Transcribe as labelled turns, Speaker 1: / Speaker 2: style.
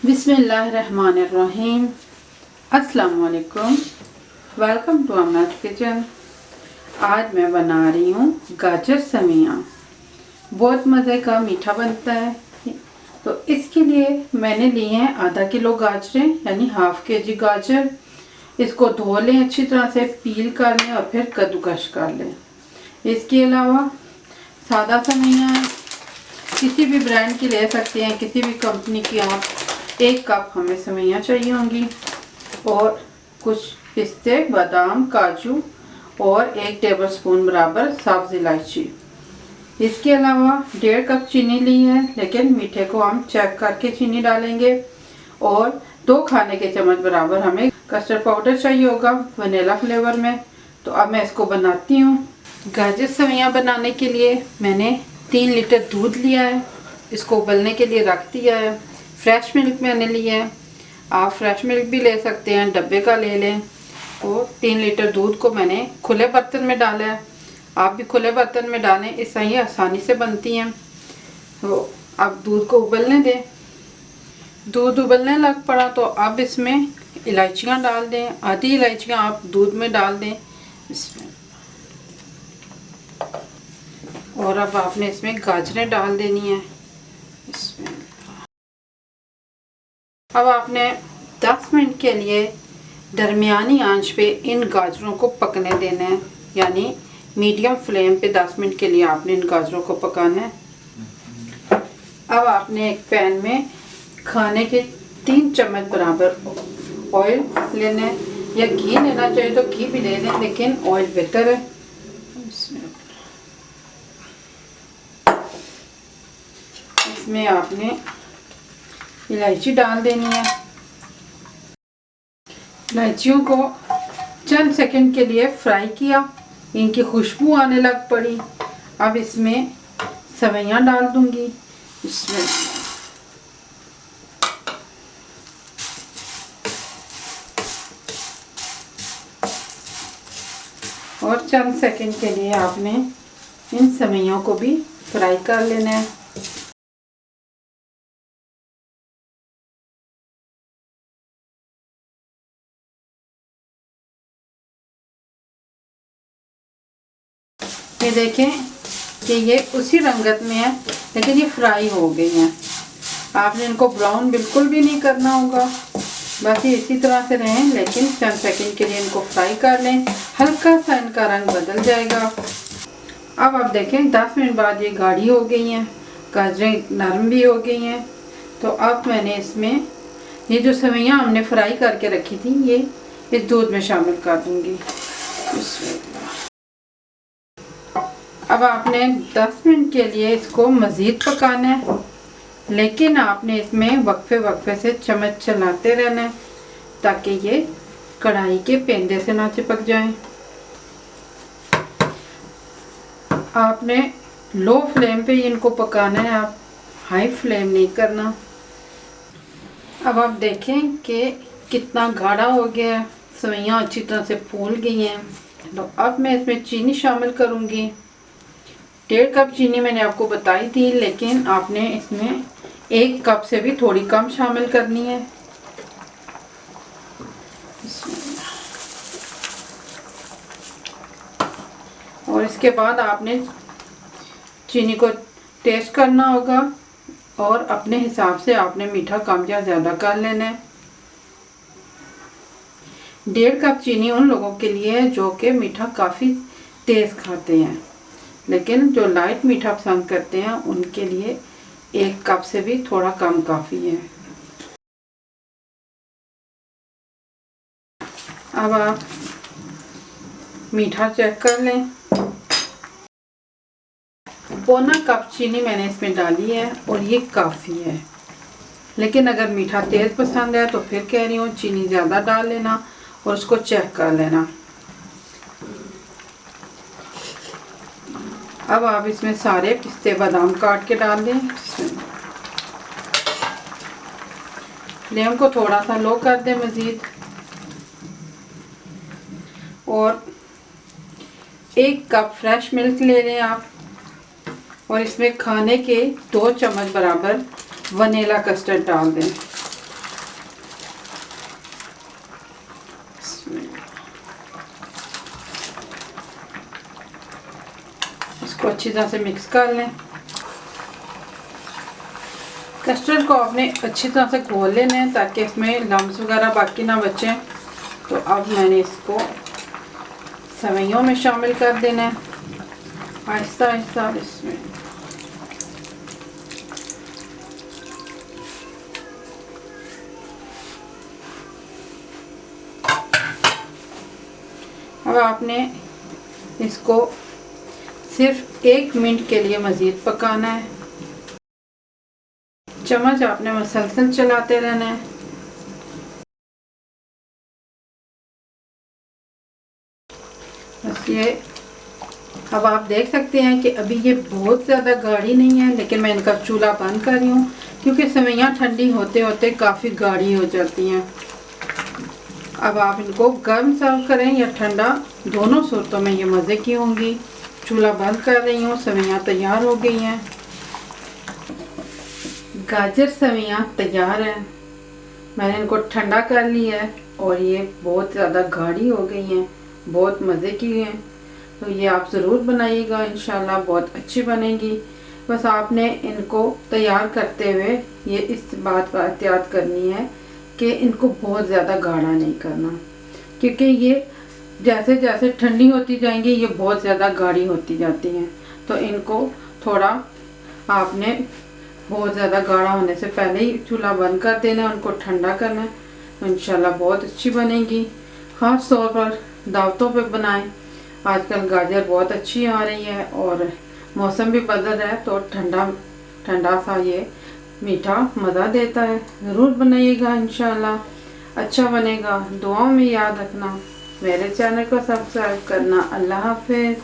Speaker 1: बिस्मिल्लाहिर्रहमानिर्रहीम। अस्सलाम वालेकुम। वेलकम टू अम्मा's किचन। आज मैं बना रही हूँ गाजर समिया। बहुत मज़े का मीठा बनता है। तो इसके लिए मैंने लिए हैं आधा किलो गाजरें, यानी हाफ केजी गाजर। इसको धो लें, अच्छी तरह से पील कर लें और फिर कद्दूकश कर लें। इसके अलावा सादा समिया किसी भी ब्रांड की ले सकते हैं, किसी भी कंपनी की आप। 1 कप हमें सेवइयाँ चाहिए होंगी और कुछ पिस्ते, बादाम, काजू और 1 टेबलस्पून बराबर सब्ज़ इलायची। इसके अलावा 1.5 कप चीनी ली है, लेकिन मीठे को हम चेक करके चीनी डालेंगे। और 2 खाने के चम्मच बराबर हमें कस्टर्ड पाउडर चाहिए होगा वनीला फ्लेवर में। तो अब मैं इसको बनाती हूँ। गाजर सेवइयाँ बनाने के लिए मैंने 3 लीटर दूध लिया है, इसको उबलने के लिए रख दिया है। फ्रेश मिल्क मैंने लिया है, आप फ्रेश मिल्क भी ले सकते हैं, डब्बे का ले लें। और 3 लीटर दूध को मैंने खुले बर्तन में डाला है, आप भी खुले बर्तन में डालें, इससे ही आसानी से बनती हैं। तो अब दूध को उबलने दें। दूध उबलने लग पड़ा तो अब इसमें इलायचियाँ डाल दें। आधी इलायचियाँ आप दूध में डाल दें इसमें। और अब आपने इसमें गाजरें डाल देनी है इसमें। अब आपने 10 मिनट के लिए दरमियानी आंच पे इन गाजरों को पकने देना है, यानी मीडियम फ्लेम पे 10 मिनट के लिए आपने इन गाजरों को पकाना है। अब आपने एक पैन में खाने के 3 चम्मच बराबर ऑयल लेना है, या घी लेना चाहिए तो घी भी ले लें, लेकिन ऑयल बेहतर है। इसमें आपने इलायची डाल देनी है। इलायचियों को चंद सेकंड के लिए फ्राई किया, इनकी खुशबू आने लग पड़ी। अब इसमें सेवइयाँ डाल दूंगी इसमें। और चंद सेकंड के लिए आपने इन सेवइयों को भी फ्राई कर लेना है। ये देखें कि ये उसी रंगत में है, लेकिन ये फ्राई हो गई हैं। आपने इनको ब्राउन बिल्कुल भी नहीं करना होगा, बस ये इसी तरह से रहें, लेकिन चंद सेकंड के लिए इनको फ्राई कर लें। हल्का सा इनका रंग बदल जाएगा। अब आप देखें 10 मिनट बाद ये गाढ़ी हो गई हैं, गाजरें नरम भी हो गई हैं। तो अब मैंने इसमें ये जो सेवइयाँ हमने फ्राई करके रखी थी, ये इस दूध में शामिल कर दूँगी। अब आपने 10 मिनट के लिए इसको मज़ीद पकाना है, लेकिन आपने इसमें वक्फे से चम्मच चलाते रहना है, ताकि ये कढ़ाई के पेंदे से ना चिपक जाएं। आपने लो फ्लेम पे इनको पकाना है, आप हाई फ्लेम नहीं करना। अब आप देखें कि कितना गाढ़ा हो गया है, सेवइयाँ अच्छी तरह से फूल गई हैं। तो अब मैं इसमें चीनी शामिल करूँगी। 1.5 कप चीनी मैंने आपको बताई थी, लेकिन आपने इसमें 1 कप से भी थोड़ी कम शामिल करनी है। और इसके बाद आपने चीनी को टेस्ट करना होगा और अपने हिसाब से आपने मीठा कम या ज़्यादा कर लेना है। 1.5 कप चीनी उन लोगों के लिए है जो कि मीठा काफ़ी तेज़ खाते हैं, लेकिन जो लाइट मीठा पसंद करते हैं उनके लिए 1 कप से भी थोड़ा कम काफ़ी है। अब आप मीठा चेक कर लें। 1/4 कप चीनी मैंने इसमें डाली है और ये काफ़ी है, लेकिन अगर मीठा तेज़ पसंद है तो फिर कह रही हूँ चीनी ज़्यादा डाल लेना और उसको चेक कर लेना। अब आप इसमें सारे पिस्ते बादाम काट के डाल दें। फ्लेम को थोड़ा सा लो कर दें मज़ीद। और 1 कप फ्रेश मिल्क ले लें आप, और इसमें खाने के 2 चम्मच बराबर वनीला कस्टर्ड डाल दें। अच्छी तरह से मिक्स कर लें। कस्टर्ड को आपने अच्छी तरह से घोल लेना है ताकि इसमें लम्स वगैरह बाकी ना बचें। तो अब मैंने इसको सेवइयों में शामिल कर देना है आहिस्ता आहिस्ता इसमें। अब आपने इसको सिर्फ 1 मिनट के लिए मज़ीद पकाना है। चम्मच आपने मसलसल चलाते रहना है। बस ये अब आप देख सकते हैं कि अभी ये बहुत ज़्यादा गाढ़ी नहीं है, लेकिन मैं इनका चूल्हा बंद कर रही हूँ क्योंकि सेवइयाँ ठंडी होते होते काफ़ी गाढ़ी हो जाती हैं। अब आप इनको गर्म सर्व करें या ठंडा, दोनों सूरतों में ये मज़े की होंगी। चूल्हा बंद कर रही हूँ, सेवइयाँ तैयार हो गई हैं। गाजर सेवइयाँ तैयार हैं। मैंने इनको ठंडा कर लिया है और ये बहुत ज़्यादा गाढ़ी हो गई हैं, बहुत मज़े की हैं। तो ये आप ज़रूर बनाइएगा, इंशाल्लाह बहुत अच्छी बनेगी। बस आपने इनको तैयार करते हुए ये इस बात का एहतियात करनी है कि इनको बहुत ज़्यादा गाढ़ा नहीं करना, क्योंकि ये जैसे जैसे ठंडी होती जाएंगी ये बहुत ज़्यादा गाढ़ी होती जाती हैं। तो इनको थोड़ा आपने बहुत ज़्यादा गाढ़ा होने से पहले ही चूल्हा बंद कर देना, उनको ठंडा करना है। तो इंशाल्लाह बहुत अच्छी बनेगी। ख़ास तौर पर दावतों पे बनाएं। आजकल गाजर बहुत अच्छी आ रही है और मौसम भी बदल रहा है, तो ठंडा ठंडा सा ये मीठा मज़ा देता है। ज़रूर बनाइएगा, इंशाल्लाह अच्छा बनेगा। दुआओं में याद रखना, मेरे चैनल को सब्सक्राइब करना। अल्लाह हाफ़िज़।